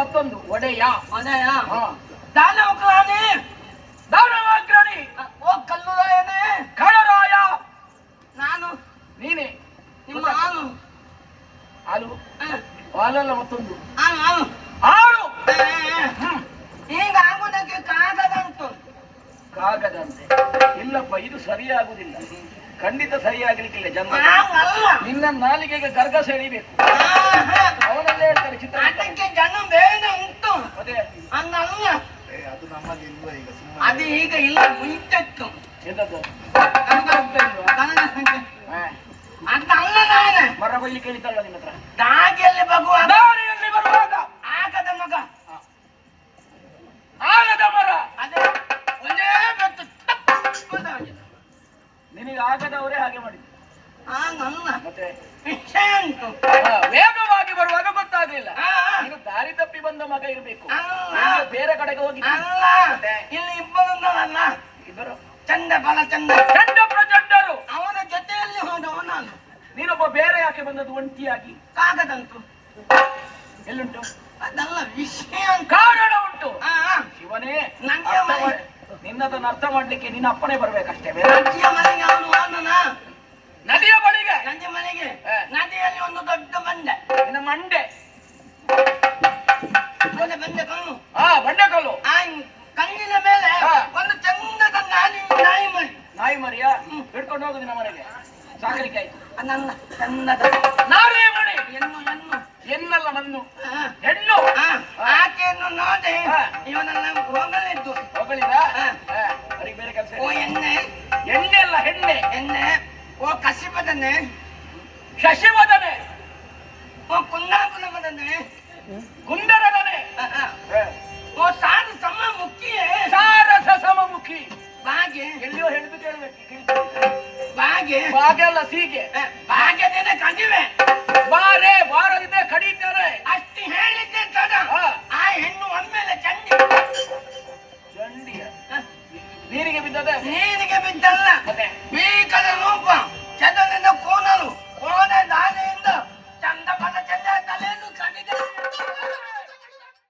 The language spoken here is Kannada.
ಮತ್ತೊಂದು ಒಡೆಯ. ಒಡೆಯ. ದಾನವಗ್ರಾಣಿ. ದಾನವಗ್ರಾಣಿ. ಓ ಕಲ್ಲುರಾಯನೇ. ಕಳ್ಳರಾಯ. ನಾನು. ನೀನೆ. ನಿಮ್ಮ ಆನು. ಹಾಲು. ಹಾಲಲ್ಲ ಮತ್ತೊಂದು. ಆನು. ಹಾಲು. ಈಗ ಆಗುವುದಕ್ಕೆ ಕಾಗದಂತು. ಕಾಗದಂತೆ. ಇಲ್ಲಪ್ಪ, ಇದು ಸರಿಯಾಗುವುದಿಲ್ಲ, ಖಂಡಿತ ಸರಿಯಾಗಲಿಕ್ಕಿಲ್ಲ. ಜನ್ಮ ನಿನ್ನ ನಾಲಿಗೆಗೆ ಗರ್ಗಸ ಎಳಿಬೇಕು. ಅವನಲ್ಲೇ ಹೇಳ್ತಾರೆ ಚಿತ್ರ. ಅದಕ್ಕೆ ಜನ ಬೇಡ ಉಂಟು. ಅದೇ ಹಂಗಲ್ಲ. ಅದು ನಮ್ಮಲ್ಲಿ ಇಲ್ವ ಈಗ? ಅದು ಈಗ ಇಲ್ಲ, ಮುಂಚೆತ್ತು. ಎಂತದ್ದು? ಅದಲ್ಲ ನಾನು. ಮರ ಬೈಲಿ ಕೇಳಿದ್ದಲ್ಲ ನಿಮ್ಮ ಹತ್ರ. ದಾರಿಯಲ್ಲಿ ಬರುವಾಗ. ದಾರಿಯಲ್ಲಿ ಬರುವಾಗ ಆಗದ ಮಗ. ಆಗದ ಮರ. ಅದೇ ಒಂದೇ ಬೆತ್ತು ನಿನಗೆ ಆಗದವರೇ ಹಾಗೆ ಮಾಡಿದ್ರು. ಹಂಗಲ್ಲ. ಮತ್ತೆ ವಿಷಯ ಉಂಟು. ವೇಗವಾಗಿ ಬರುವಾಗ ಗೊತ್ತಾಗಲಿಲ್ಲ. ನೀನು ದಾರಿ ತಪ್ಪಿ ಬಂದ ಮಗ ಇರಬೇಕು. ಬೇರೆ ಕಡೆಗೆ ಹೋಗಿ ಅಲ್ಲ, ಇಲ್ಲಿ ಇಬ್ಬರಲ್ಲ. ಇಬ್ಬರು ಚಂದ ಬಲ ಚಂದ. ಚಂಡ ಪ್ರಚಂಡರು. ಅವನ ಜೊತೆಯಲ್ಲಿ ಹೋದವ ನಾನು. ನೀನೊಬ್ಬ ಬೇರೆ ಯಾಕೆ ಬಂದದ್ದು ಒಂಟಿಯಾಗಿ? ಕಾಗದಂತು. ಎಲ್ಲುಂಟು? ಅದಲ್ಲ ವಿಷಯ. ಕಾರಣ ಉಂಟು. ಶಿವನೇ, ನಂಗೆ ನಿನ್ನದನ್ನು ಅರ್ಥ ಮಾಡ್ಲಿಕ್ಕೆ ನಿನ್ನ ಅಪ್ಪನೇ ಬರ್ಬೇಕಷ್ಟೇ. ನದಿಯ ಮನೆಗೆ ಅವನು ಹೋದನ. ನದಿಯ ಬಳಿಗೆ. ನದಿ ಮನೆಗೆ. ನದಿಯಲ್ಲಿ ಒಂದು ದೊಡ್ಡ ಬಂಡೆ. ನಿನ್ನ ಮಂಡೆ. ಬಂಡೆ ಕಲ್ಲು. ಬಂಡೆ ಕಲ್ಲು. ಆ ಕಲ್ಲಿನ ಮೇಲೆ ಒಂದು ಚಂದದ ನಾಯಿ ಮರಿ. ನಾಯಿ ಮರಿಯ ಹಿಡ್ಕೊಂಡು ಹೋಗುದು ನಿನ್ನ ಮನೆಗೆ. ಸಾಕಲಿಕ್ಕೆ ಆಯ್ತು. ಅದಲ್ಲ, ಚಂದದ ನಾಯಿ ಮರಿ. ಎನ್ನು ಎನ್ನಲ್ಲ ಮಣ್ಣು, ಹೆಣ್ಣು. ಆಕೆಯನ್ನು ನೋಡಿ ಇವನನ್ನ ಹೊಗಳಿದ್ದು. ಹೊಗಳಿದ? ಅವರಿಗೆ ಬೇರೆ ಕೆಲಸ. ಓ ಎಣ್ಣೆ. ಎಣ್ಣೆ ಅಲ್ಲ, ಹೆಣ್ಣೆ. ಎಣ್ಣೆ. ಓ ಕಸಿಬದನೆ. ಶಶಿವದನೆ. ಓ ಕುಂದಾಪುರಮದನೆ. ಕುಂದರದನೆ. ಓ ಸಾರು ಸಮ ಮುಖಿಯೇ. ಸಾರಸ ಸಮಮುಖಿ. ಬಾಗೆ. ಎಲ್ಲಿಯೋ ಹೇಳಿದ್ದು ಕೇಳಬೇಕು. ಬಾಗೆ. ಬಾಗೆ ಅಲ್ಲ, ಸೀಗೆ. ಬಾಗೆದೇನ ಕದಿವೆ. ಬಾರೆ ಬಾರದಿದೆ ಕಡಿತಾರೆ. ಅಷ್ಟು ಹೇಳಿದ್ದೆ ತಡ. ಆ ಹೆಣ್ಣು ಒಮ್ಮೆಲೆ ಚಂಡಿ. ಚಂಡಿಯ ನೀರಿಗೆ ಬಿದ್ದದೆ. ನೀರಿಗೆ ಬಿದ್ದಲ್ಲ.